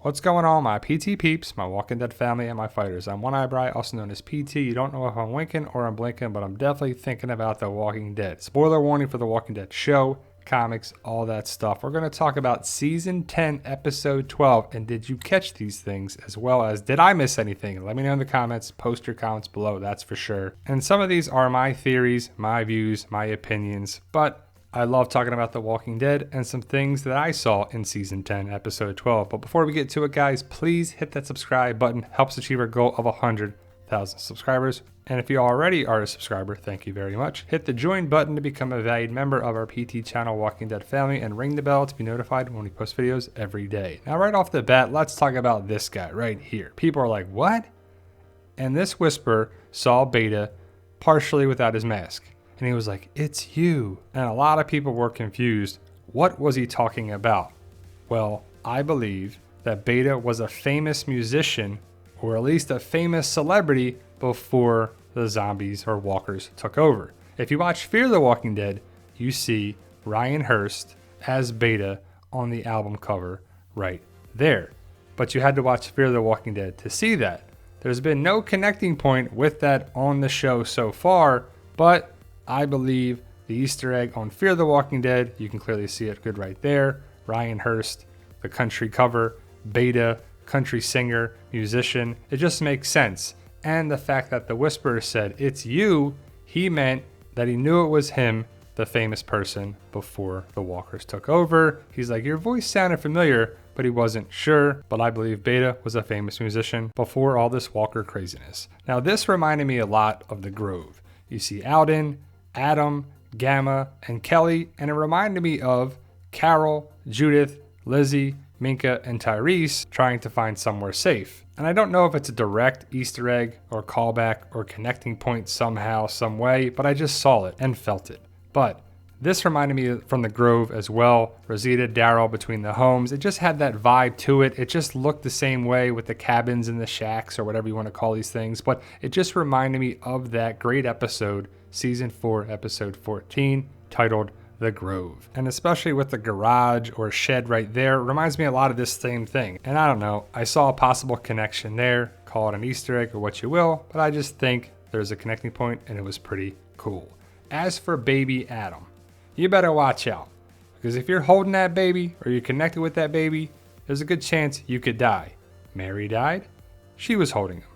What's going on, my PT peeps, my Walking Dead family, and my fighters? I'm One Eyebrow, also known as PT. You don't know if I'm winking or I'm blinking, but I'm definitely thinking about The Walking Dead. Spoiler warning for The Walking Dead show, comics, all that stuff. We're going to talk about Season 10, Episode 12, and did you catch these things, as well as did I miss anything? Let me know in the comments. Post your comments below, that's for sure. And some of these are my theories, my views, my opinions, but I love talking about The Walking Dead and some things that I saw in Season 10, Episode 12. But before we get to it, guys, please hit that subscribe button. Helps achieve our goal of 100,000 subscribers. And if you already are a subscriber, thank you very much. Hit the join button to become a valued member of our PT channel, Walking Dead family, and ring the bell to be notified when we post videos every day. Now, right off the bat, let's talk about this guy right here. People are like, what? And this whisper saw Beta partially without his mask. And he was like, it's you. And a lot of people were confused. What was he talking about? Well, I believe that Beta was a famous musician, or at least a famous celebrity, before the zombies or walkers took over. If you watch Fear the Walking Dead, you see Ryan Hurst as Beta on the album cover right there. But you had to watch Fear the Walking Dead to see that. There's been no connecting point with that on the show so far, but I believe the Easter egg on Fear the Walking Dead, you can clearly see it good right there. Ryan Hurst, the country cover, Beta, country singer, musician. It just makes sense. And the fact that the whisperer said, it's you, he meant that he knew it was him, the famous person, before the walkers took over. He's like, your voice sounded familiar, but he wasn't sure. But I believe Beta was a famous musician before all this walker craziness. Now, this reminded me a lot of The Grove. You see Alden, Adam, Gamma, and Kelly, and it reminded me of Carol, Judith, Lizzie, Minka, and Tyrese trying to find somewhere safe. And I don't know if it's a direct Easter egg or callback or connecting point somehow, some way, but I just saw it and felt it. But this reminded me from The Grove as well. Rosita, Daryl between the homes. It just had that vibe to it. It just looked the same way with the cabins and the shacks or whatever you want to call these things. But it just reminded me of that great episode, Season 4, Episode 14, titled The Grove. And especially with the garage or shed right there, reminds me a lot of this same thing. And I don't know, I saw a possible connection there. Call it an Easter egg or what you will, but I just think there's a connecting point and it was pretty cool. As for baby Adam, you better watch out, because if you're holding that baby or you're connected with that baby, there's a good chance you could die. Mary died, she was holding him.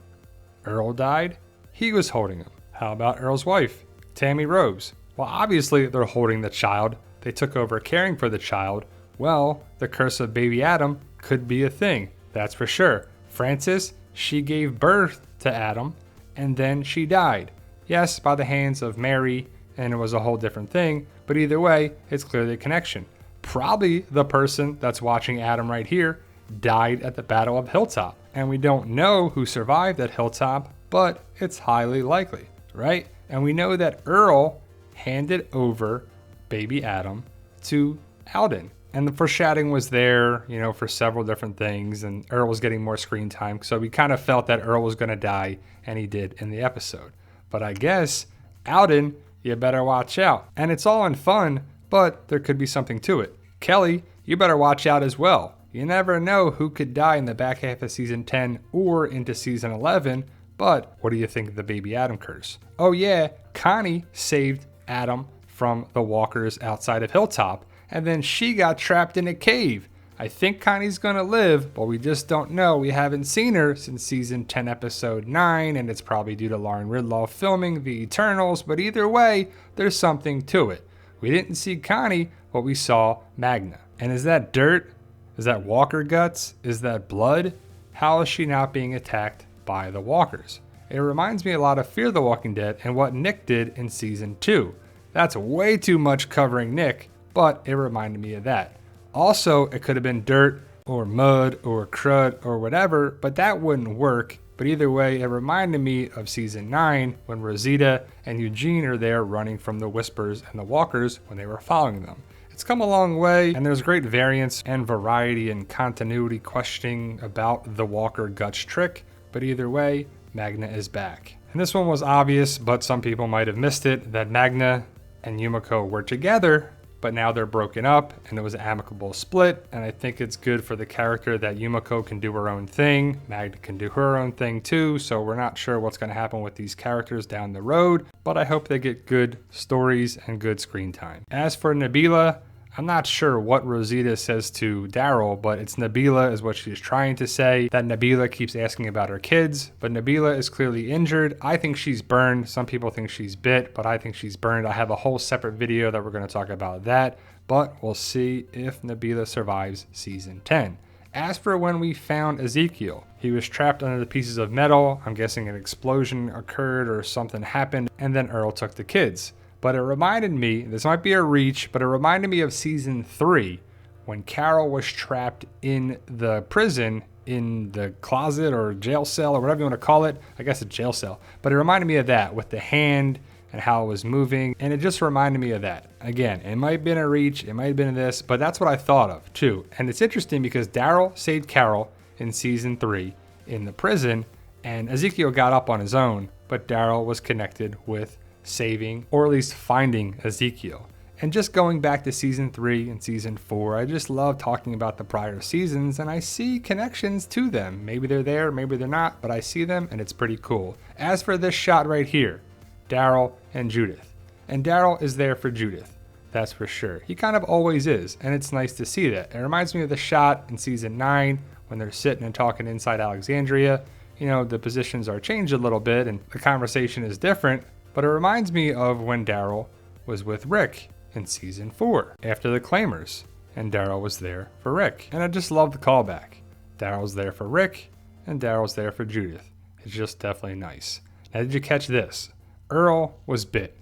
Earl died, he was holding him. How about Earl's wife, Tammy Rose? Well, obviously they're holding the child. They took over caring for the child. Well, the curse of baby Adam could be a thing, that's for sure. Frances, she gave birth to Adam, and then she died. Yes, by the hands of Mary, and it was a whole different thing, but either way, it's clearly a connection. Probably the person that's watching Adam right here died at the Battle of Hilltop, and we don't know who survived at Hilltop, but it's highly likely, right? And we know that Earl handed over baby Adam to Alden, and the foreshadowing was there, you know, for several different things, and Earl was getting more screen time, so we kind of felt that Earl was going to die, and he did in the episode. But I guess Alden, you better watch out. And it's all in fun, but there could be something to it. Kelly, you better watch out as well. You never know who could die in the back half of Season 10 or into Season 11, but what do you think of the baby Adam curse? Oh yeah, Connie saved Adam from the walkers outside of Hilltop, and then she got trapped in a cave. I think Connie's gonna live, but we just don't know. We haven't seen her since Season 10, Episode 9, and it's probably due to Lauren Ridloff filming The Eternals, but either way, there's something to it. We didn't see Connie, but we saw Magna. And is that dirt? Is that walker guts? Is that blood? How is she not being attacked by the walkers? It reminds me a lot of Fear the Walking Dead and what Nick did in Season 2. That's way too much covering Nick, but it reminded me of that. Also, it could have been dirt or mud or crud or whatever, but that wouldn't work. But either way, it reminded me of Season 9 when Rosita and Eugene are there running from the Whispers and the Walkers when they were following them. It's come a long way, and there's great variance and variety and continuity questioning about the Walker Guts trick, but either way, Magna is back. And this one was obvious, but some people might have missed it, that Magna and Yumiko were together but now they're broken up and it was an amicable split. And I think it's good for the character that Yumiko can do her own thing. Magna can do her own thing too. So we're not sure what's going to happen with these characters down the road, but I hope they get good stories and good screen time. As for Nabila, I'm not sure what Rosita says to Daryl, but it's Nabila is what she's trying to say. That Nabila keeps asking about her kids, but Nabila is clearly injured. I think she's burned. Some people think she's bit, but I think she's burned. I have a whole separate video that we're going to talk about that, but we'll see if Nabila survives season 10. As for when we found Ezekiel, he was trapped under the pieces of metal. I'm guessing an explosion occurred or something happened, and then Earl took the kids. But it reminded me, this might be a reach, but it reminded me of season 3 when Carol was trapped in the prison, in the closet or jail cell or whatever you want to call it. I guess a jail cell. But it reminded me of that with the hand and how it was moving. And it just reminded me of that. Again, it might have been a reach, it might have been this, but that's what I thought of too. And it's interesting because Daryl saved Carol in season 3 in the prison, and Ezekiel got up on his own, but Daryl was connected with saving or at least finding Ezekiel. And just going back to season 3 and season 4, I just love talking about the prior seasons and I see connections to them. Maybe they're there, maybe they're not, but I see them and it's pretty cool. As for this shot right here, Daryl and Judith. And Daryl is there for Judith, that's for sure. He kind of always is, and it's nice to see that. It reminds me of the shot in season 9 when they're sitting and talking inside Alexandria. You know, the positions are changed a little bit and the conversation is different. But it reminds me of when Daryl was with Rick in season 4 after the Claimers, and Daryl was there for Rick. And I just love the callback. Daryl's there for Rick, and Daryl's there for Judith. It's just definitely nice. Now, did you catch this? Earl was bit.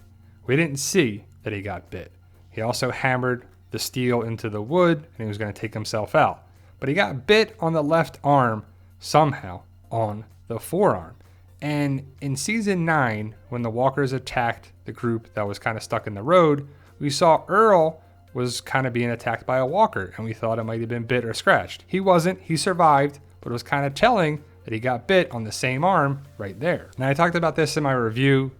We didn't see that he got bit. He also hammered the steel into the wood, and he was going to take himself out. But he got bit on the left arm, somehow on the forearm. And in season 9, when the walkers attacked the group that was kind of stuck in the road, we saw Earl was kind of being attacked by a walker, and we thought it might have been bit or scratched. He wasn't, he survived, but it was kind of telling that he got bit on the same arm right there. Now, I talked about this in my review.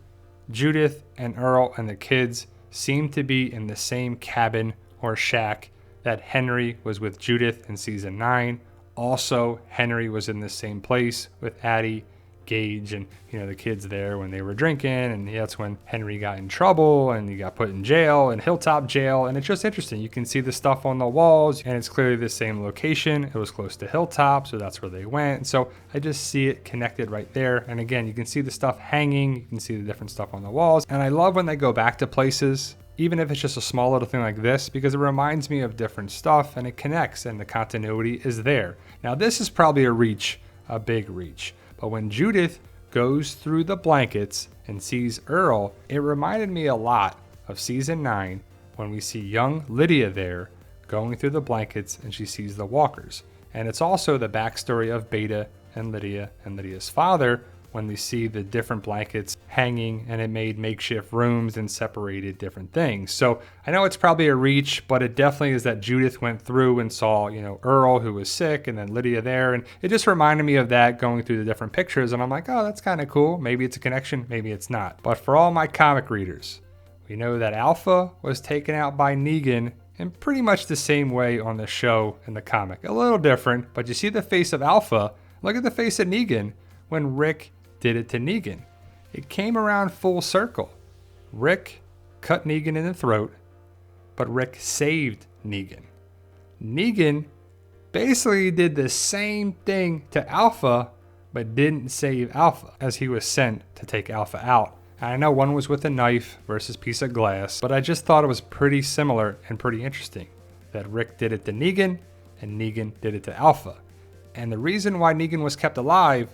Judith and Earl and the kids seem to be in the same cabin or shack that Henry was with Judith in season 9. Also, Henry was in the same place with Addie, Gage, and the kids there when they were drinking, and that's when Henry got in trouble and he got put in jail, in Hilltop jail. And it's just interesting, you can see the stuff on the walls and it's clearly the same location. It was close to Hilltop, so that's where they went. And so I just see it connected right there. And again, you can see the stuff hanging, you can see the different stuff on the walls. And I love when they go back to places, even if it's just a small little thing like this, because it reminds me of different stuff and it connects and the continuity is there. Now, this is probably a reach, a big reach. But when Judith goes through the blankets and sees Earl, it reminded me a lot of season 9 when we see young Lydia there going through the blankets and she sees the walkers. And it's also the backstory of Beta and Lydia's father when we see the different blankets hanging, and it made makeshift rooms and separated different things. So I know it's probably a reach, but it definitely is that Judith went through and saw, Earl who was sick and then Lydia there. And it just reminded me of that going through the different pictures. And I'm like, oh, that's kind of cool. Maybe it's a connection, maybe it's not. But for all my comic readers, we know that Alpha was taken out by Negan in pretty much the same way on the show in the comic. A little different, but you see the face of Alpha. Look at the face of Negan when Rick did it to Negan. It came around full circle. Rick cut Negan in the throat, but Rick saved Negan. Negan basically did the same thing to Alpha, but didn't save Alpha as he was sent to take Alpha out. And I know one was with a knife versus piece of glass, but I just thought it was pretty similar and pretty interesting that Rick did it to Negan and Negan did it to Alpha. And the reason why Negan was kept alive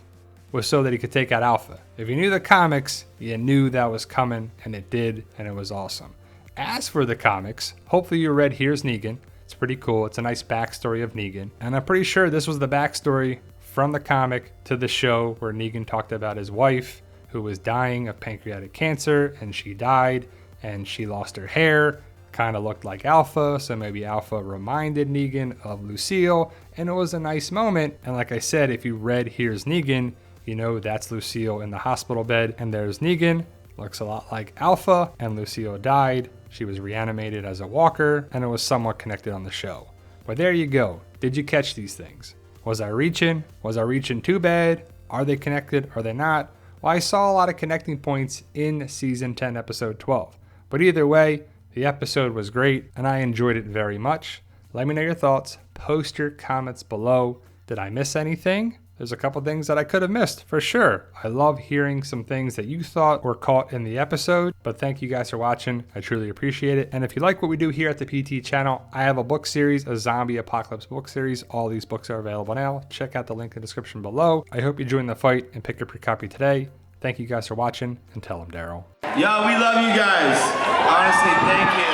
was so that he could take out Alpha. If you knew the comics, you knew that was coming, and it did, and it was awesome. As for the comics, hopefully you read Here's Negan. It's pretty cool. It's a nice backstory of Negan. And I'm pretty sure this was the backstory from the comic to the show where Negan talked about his wife who was dying of pancreatic cancer, and she died, and she lost her hair. Kind of looked like Alpha, so maybe Alpha reminded Negan of Lucille, and it was a nice moment. And like I said, if you read Here's Negan, you know that's Lucille in the hospital bed, and there's Negan, looks a lot like Alpha, and Lucille died. she was reanimated as a walker, and it was somewhat connected on the show. But there you go. Did you catch these things? Was I reaching? Was I reaching too bad? Are they connected? Are they not? Well, I saw a lot of connecting points in season 10, episode 12. But either way, the episode was great, and I enjoyed it very much. Let me know your thoughts. Post your comments below. Did I miss anything? There's a couple things that I could have missed, for sure. I love hearing some things that you thought were caught in the episode, but thank you guys for watching. I truly appreciate it. And if you like what we do here at the PT channel, I have a book series, a zombie apocalypse book series. All these books are available now. Check out the link in the description below. I hope you join the fight and pick up your copy today. Thank you guys for watching, and tell them Daryl. Yo, we love you guys. Honestly, thank you.